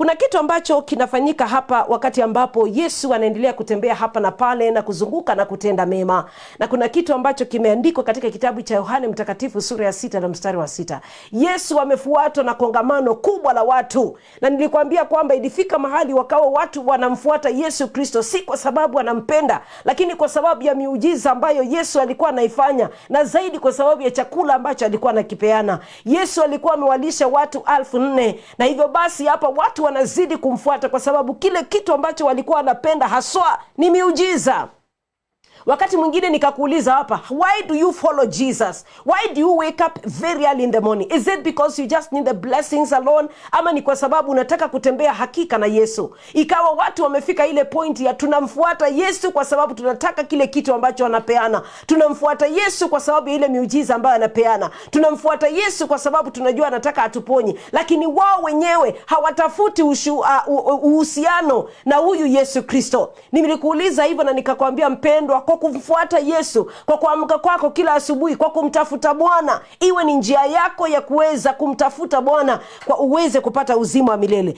Kuna kitu ambacho kinafanyika hapa wakati ambapo Yesu anaendelea kutembea hapa na pale na kuzunguka na kutenda mema. Na kuna kitu ambacho kimeandikwa katika kitabu cha Yohane Mtakatifu sura ya 6 na mstari wa 6. Yesu amefuatwa na kongamano kubwa la watu. Na nilikwambia kwamba ilifika mahali wakawa watu wanamfuata Yesu Kristo si kwa sababu anampenda, lakini kwa sababu ya miujiza ambayo Yesu alikuwa anaifanya, na zaidi kwa sababu ya chakula ambacho alikuwa anakipeana. Yesu alikuwa amewalisha watu 4,000, na hivyo basi hapa watu wanazidi kumfuata kwa sababu kile kitu ambacho walikuwa wanapenda haswa ni miujiza. Wakati mwingine nikakuuliza hapa, why do you follow Jesus? Why do you wake up very early in the morning? Is it because you just need the blessings alone? Ama ni kwa sababu unataka kutembea hakika na Yesu? Ikawa watu wamefika ile point ya tunamfuata Yesu kwa sababu tunataka kile kitu ambacho anapeana. Tunamfuata Yesu kwa sababu ya ile miujiza ambayo anapeana. Tunamfuata Yesu kwa sababu tunajua anataka atuponye. Lakini wao wenyewe hawatafuti uhusiano na huyu Yesu Kristo. Nilikuuliza hivyo na nikakwambia mpendwa, kwa kumfuata Yesu, kwa kuamka kwako kila asubuhi, kwa kumtafuta Bwana, iwe ni njia yako ya kuweza kumtafuta Bwana kwa uweze kupata uzima wa milele.